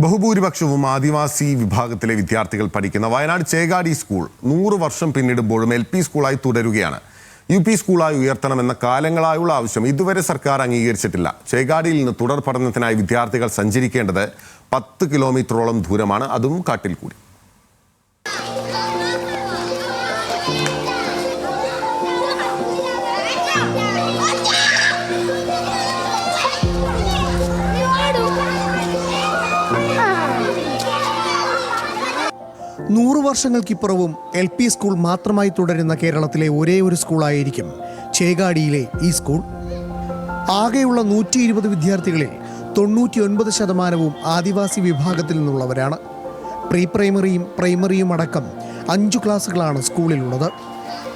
ബഹുഭൂരിപക്ഷവും ആദിവാസി വിഭാഗത്തിലെ വിദ്യാർത്ഥികൾ പഠിക്കുന്ന വയനാട് ചേകാടി സ്കൂൾ 100 വർഷം പിന്നിടുമ്പോഴും LP സ്കൂളായി തുടരുകയാണ്. UP സ്കൂളായി ഉയർത്തണമെന്ന കാലങ്ങളായുള്ള ആവശ്യം ഇതുവരെ സർക്കാർ അംഗീകരിച്ചിട്ടില്ല. ചേകാടിയിൽ നിന്ന് തുടർ പഠനത്തിനായി വിദ്യാർത്ഥികൾ സഞ്ചരിക്കേണ്ടത് 10 കിലോമീറ്ററോളം ദൂരമാണ്, അതും കാട്ടിൽ കൂടി. നൂറ് വർഷങ്ങൾക്കിപ്പുറവും LP സ്കൂൾ മാത്രമായി തുടരുന്ന കേരളത്തിലെ ഒരേ ഒരു സ്കൂളായിരിക്കും ചേകാടിയിലെ ഈ സ്കൂൾ. ആകെയുള്ള 120 വിദ്യാർത്ഥികളിൽ 99% ആദിവാസി വിഭാഗത്തിൽ നിന്നുള്ളവരാണ്. പ്രീ പ്രൈമറിയും പ്രൈമറിയും അടക്കം 5 ക്ലാസുകളാണ് സ്കൂളിലുള്ളത്.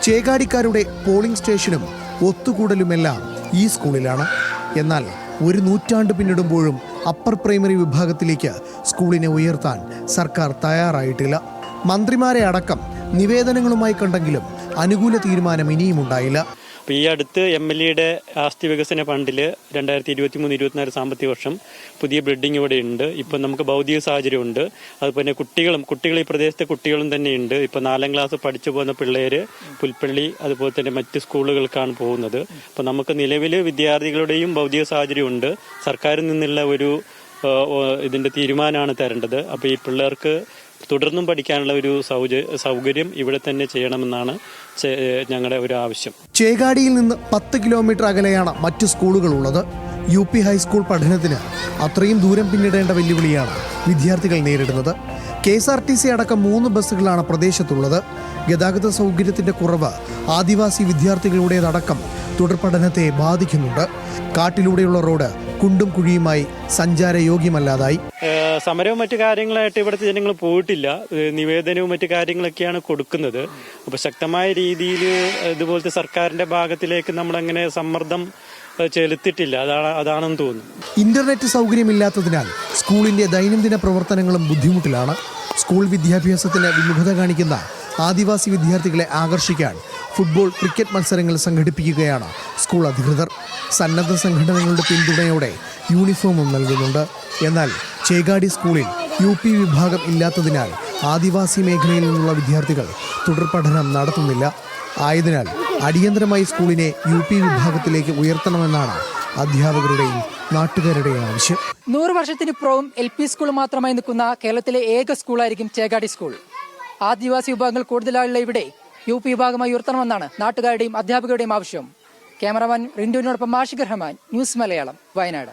ചേകാടിക്കാരുടെ പോളിംഗ് സ്റ്റേഷനും ഒത്തുകൂടലുമെല്ലാം ഈ സ്കൂളിലാണ്. എന്നാൽ ഒരു നൂറ്റാണ്ട് പിന്നിടുമ്പോഴും അപ്പർ പ്രൈമറി വിഭാഗത്തിലേക്ക് സ്കൂളിനെ ഉയർത്താൻ സർക്കാർ തയ്യാറായിട്ടില്ല. മന്ത്രിമാരെ അടക്കം നിവേദനങ്ങളുമായി കണ്ടെങ്കിലും അനുകൂല തീരുമാനം ഇനിയും ഉണ്ടായില്ല. അപ്പോൾ ഈ അടുത്ത് MLAയുടെ ആസ്തി വികസന ഫണ്ടിൽ 2023-24 സാമ്പത്തിക വർഷം പുതിയ ബിൽഡിംഗ് ഇവിടെ ഉണ്ട്. ഇപ്പം നമുക്ക് ഭൗതിക സാഹചര്യമുണ്ട്. അതുപോലെ കുട്ടികൾ ഈ പ്രദേശത്തെ കുട്ടികളും തന്നെയുണ്ട്. ഇപ്പം 4ാം ക്ലാസ് പഠിച്ചു പോകുന്ന പിള്ളേർ പുൽപ്പള്ളി അതുപോലെ തന്നെ മറ്റ് സ്കൂളുകൾക്കാണ് പോകുന്നത്. അപ്പം നമുക്ക് നിലവിൽ വിദ്യാർത്ഥികളുടെയും ഭൗതിക സാഹചര്യമുണ്ട്. സർക്കാരിൽ നിന്നുള്ള ഒരു ഇതിൻ്റെ തീരുമാനമാണ് തരേണ്ടത്. അപ്പോൾ ഈ പിള്ളേർക്ക് തുടർന്നും പഠിക്കാനുള്ള ഒരു സൗകര്യം ഇവിടെ തന്നെ ചെയ്യണമെന്നാണ് ഞങ്ങളുടെ ഒരു ആവശ്യം. ചേകാടിയിൽ നിന്ന് 10 കിലോമീറ്റർ അകലെയാണ് മറ്റു സ്കൂളുകളുള്ളത്. UP ഹൈസ്കൂൾ പഠനത്തിന് അത്രയും ദൂരം പിന്നിടേണ്ട വെല്ലുവിളിയാണ് വിദ്യാർത്ഥികൾ നേരിടുന്നത്. KSRTC അടക്കം 3 ബസ്സുകളാണ് പ്രദേശത്തുള്ളത്. ഗതാഗത സൗകര്യത്തിന്റെ കുറവ് ആദിവാസി വിദ്യാർത്ഥികളുടേതടക്കം തുടർ പഠനത്തെ ബാധിക്കുന്നുണ്ട്. കാട്ടിലൂടെയുള്ള റോഡ് കുണ്ടും കുഴിയുമായി സഞ്ചാരയോഗ്യമല്ലാതായി. സമരവും മറ്റു കാര്യങ്ങളായിട്ട് ഇവിടുത്തെ ജനങ്ങൾ പോയിട്ടില്ല. നിവേദനവും മറ്റു കാര്യങ്ങളൊക്കെയാണ് കൊടുക്കുന്നത്. അപ്പോൾ ശക്തമായ രീതിയിൽ ഇതുപോലത്തെ സർക്കാരിന്റെ ഭാഗത്തിലേക്ക് നമ്മളങ്ങനെ സമ്മർദ്ദം ചെലുത്തിട്ടില്ല. അതാണെന്ന് തോന്നുന്നു. ഇന്റർനെറ്റ് സൗകര്യമില്ലാത്തതിനാൽ സ്കൂളിന്റെ ദൈനംദിന പ്രവർത്തനങ്ങളും ബുദ്ധിമുട്ടിലാണ്. സ്കൂൾ വിദ്യാഭ്യാസത്തിന് വിമുഖത കാണിക്കുന്ന ആദിവാസി വിദ്യാർത്ഥികളെ ആകർഷിക്കാൻ ഫുട്ബോൾ, ക്രിക്കറ്റ് മത്സരങ്ങൾ സംഘടിപ്പിക്കുകയാണ് സ്കൂൾ അധികൃതർ. സന്നദ്ധ സംഘടനകളുടെ പിന്തുണയോടെ യൂണിഫോമും നൽകുന്നുണ്ട്. എന്നാൽ ചേകാടി സ്കൂളിൽ UP വിഭാഗം ഇല്ലാത്തതിനാൽ ആദിവാസി മേഖലയിൽ നിന്നുള്ള വിദ്യാർത്ഥികൾ തുടർ പഠനം നടത്തുന്നില്ല. ആയതിനാൽ അടിയന്തരമായി സ്കൂളിനെ UP വിഭാഗത്തിലേക്ക് ഉയർത്തണമെന്നാണ് അധ്യാപകരുടെയും നാട്ടുകാരുടെയും ആവശ്യം. 100 വർഷത്തിനിപ്പുറവും LP സ്കൂൾ മാത്രമായി നിൽക്കുന്ന കേരളത്തിലെ ഏക സ്കൂളായിരിക്കും ചേകാടി സ്കൂൾ. ആദിവാസി വിഭാഗങ്ങൾ കൂടുതലായുള്ള ഇവിടെ UP വിഭാഗമായി ഉയർത്തണമെന്നാണ് നാട്ടുകാരുടെയും അധ്യാപകരുടെയും ആവശ്യം. ക്യാമറമാൻ റിൻഡുവിനോടൊപ്പം ആഷിഖ് റഹ്മാൻ, ന്യൂസ് മലയാളം, വയനാട്.